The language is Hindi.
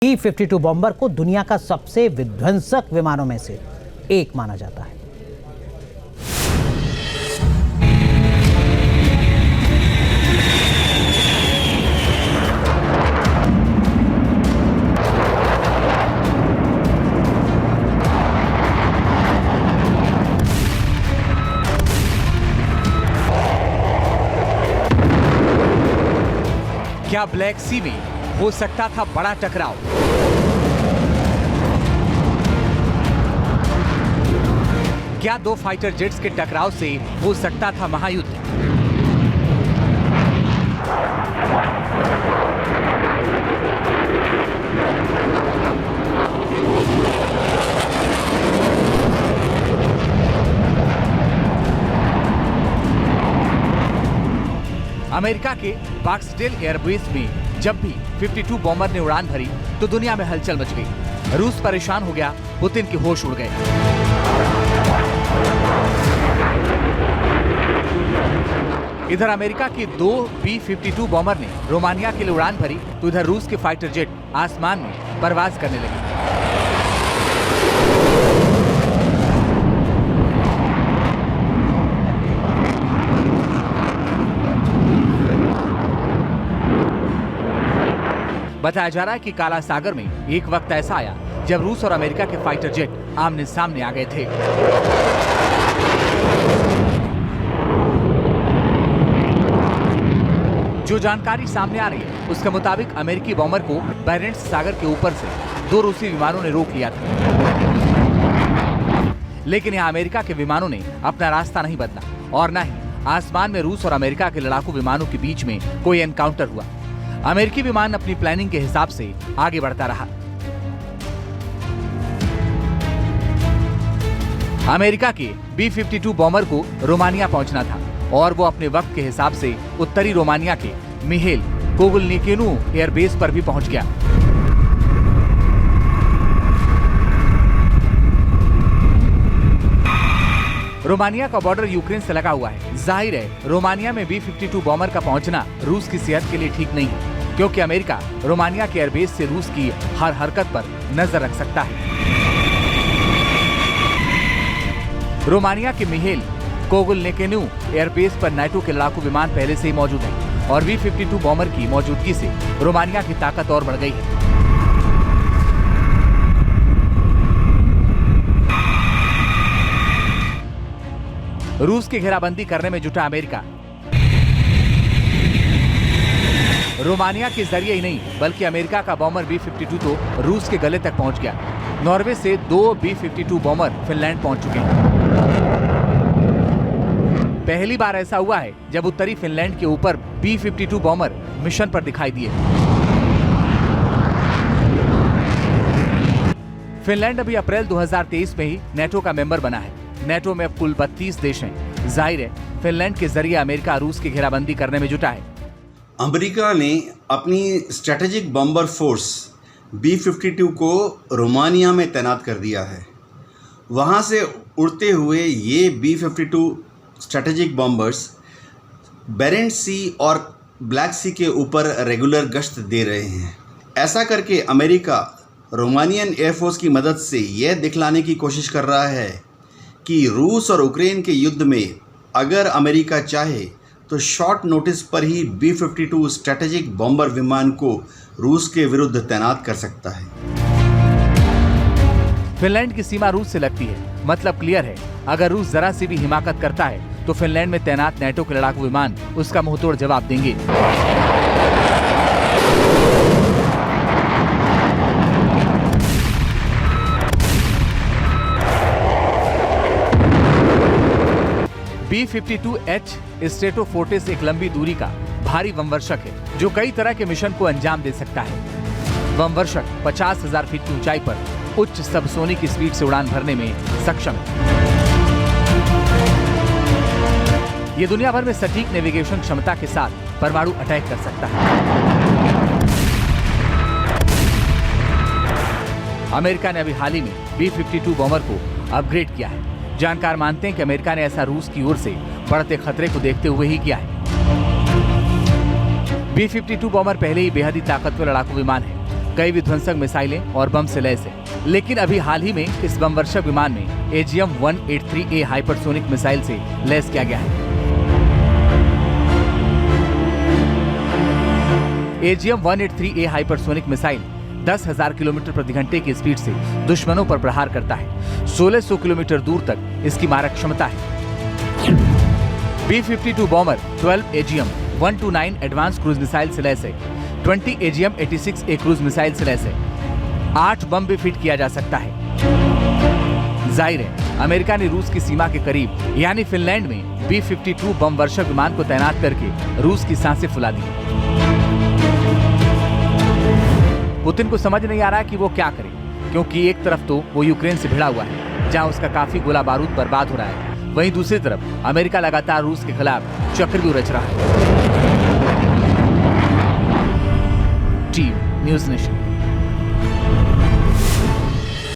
B-52 बॉम्बर को दुनिया का सबसे विध्वंसक विमानों में से एक माना जाता है। क्या ब्लैक सी में हो सकता था बड़ा टकराव? क्या दो फाइटर जेट्स के टकराव से हो सकता था महायुद्ध? अमेरिका के बाक्सडेल एयरबेस में जब भी 52 बॉम्बर ने उड़ान भरी तो दुनिया में हलचल मच गई। रूस परेशान हो गया, पुतिन के होश उड़ गए। इधर अमेरिका के दो B-52 बॉम्बर ने रोमानिया के लिए उड़ान भरी तो इधर रूस के फाइटर जेट आसमान में परवाज करने लगे। बताया जा रहा है कि काला सागर में एक वक्त ऐसा आया जब रूस और अमेरिका के फाइटर जेट आमने सामने आ गए थे। जो जानकारी सामने आ रही है उसके मुताबिक अमेरिकी बॉम्बर को बैरेंट्स सागर के ऊपर से दो रूसी विमानों ने रोक लिया था, लेकिन यहाँ अमेरिका के विमानों ने अपना रास्ता नहीं बदला और न ही आसमान में रूस और अमेरिका के लड़ाकू विमानों के बीच में कोई एनकाउंटर हुआ। अमेरिकी विमान अपनी प्लानिंग के हिसाब से आगे बढ़ता रहा। अमेरिका के B-52 बॉम्बर को रोमानिया पहुंचना था और वो अपने वक्त के हिसाब से उत्तरी रोमानिया के मिहेल कोगुलनिकेनु एयरबेस पर भी पहुंच गया। रोमानिया का बॉर्डर यूक्रेन से लगा हुआ है। जाहिर है रोमानिया में B-52 बॉम्बर का पहुंचना रूस की सेहत के लिए ठीक नहीं है, क्योंकि अमेरिका रोमानिया के एयरबेस से रूस की हर हरकत पर नजर रख सकता है। रोमानिया के मिहेल कोगुलनिकेनु एयरबेस पर नाटो के लड़ाकू विमान पहले से ही मौजूद है और B-52 बॉम्बर की मौजूदगी से रोमानिया की ताकत और बढ़ गई है। रूस की घेराबंदी करने में जुटा अमेरिका रोमानिया के जरिए ही नहीं बल्कि अमेरिका का बॉम्बर B-52 तो रूस के गले तक पहुंच गया। नॉर्वे से दो B-52 बॉम्बर फिनलैंड पहुंच चुके हैं। पहली बार ऐसा हुआ है जब उत्तरी फिनलैंड के ऊपर B-52 बॉम्बर मिशन पर दिखाई दिए। फिनलैंड अभी अप्रैल 2023 में ही नेटो का मेंबर बना है। नेटो में अब कुल 32 देश हैं। जाहिर है फिनलैंड के जरिए अमेरिका रूस की घेराबंदी करने में जुटा है। अमेरिका ने अपनी स्ट्रेटेजिक बॉम्बर फोर्स B-52 को रोमानिया में तैनात कर दिया है। वहां से उड़ते हुए ये B-52 स्ट्रेटेजिक बॉम्बर्स बेरेंट्स सी और ब्लैक सी के ऊपर रेगुलर गश्त दे रहे हैं। ऐसा करके अमेरिका रोमानियन एयरफोर्स की मदद से यह दिखलाने की कोशिश कर रहा है कि रूस और यूक्रेन के युद्ध में अगर अमेरिका चाहे तो शॉर्ट नोटिस पर ही B-52 स्ट्रेटेजिक बॉम्बर विमान को रूस के विरुद्ध तैनात कर सकता है। फिनलैंड की सीमा रूस से लगती है, मतलब क्लियर है अगर रूस जरा सी भी हिमाकत करता है तो फिनलैंड में तैनात नेटो के लड़ाकू विमान उसका मुंहतोड़ जवाब देंगे। B-52H स्ट्रेटोफोर्टिस एक लंबी दूरी का भारी बमवर्षक है जो कई तरह के मिशन को अंजाम दे सकता है। बमवर्षक 50,000 फीट की ऊंचाई पर उच्च सबसोनिक स्पीड से उड़ान भरने में सक्षम है। ये दुनिया भर में सटीक नेविगेशन क्षमता के साथ परमाणु अटैक कर सकता है। अमेरिका ने अभी हाल ही में B-52 बॉम्बर को अपग्रेड किया है। जानकार मानते हैं कि अमेरिका ने ऐसा रूस की ओर से बढ़ते खतरे को देखते हुए ही किया है। B-52 बॉम्बर पहले ही बेहद ही ताकतवर लड़ाकू विमान है। कई विध्वंसक मिसाइलें और बम से लैस है। लेकिन अभी हाल ही में इस बम वर्षक विमान में AGM-183A हाइपरसोनिक मिसाइल से लैस किया गया है। AGM-183A हाइपरसोनिक मिसाइल 10,000 किलोमीटर प्रति घंटे की स्पीड से दुश्मनों पर प्रहार करता है। 1600 किलोमीटर दूर तक इसकी मारक क्षमता है। B-52 bomber 12 AGM-129 advance cruise missile से लैस है। 20 AGM-86A क्रूज मिसाइल से लैस है। 8 बम भी फिट किया जा सकता है। जाहिर है, अमेरिका ने रूस की सीमा के करीब यानी फिनलैंड में B-52 बम वर्षक विमान को तैनात करके रूस की सांसें फुला दी। पुतिन को समझ नहीं आ रहा कि वो क्या करे, क्योंकि एक तरफ तो वो यूक्रेन से भिड़ा हुआ है, जहां उसका काफी गोला बारूद बर्बाद हो रहा है, वहीं दूसरी तरफ अमेरिका लगातार रूस के खिलाफ चक्रव्यूह रच रहा है। Team news nation.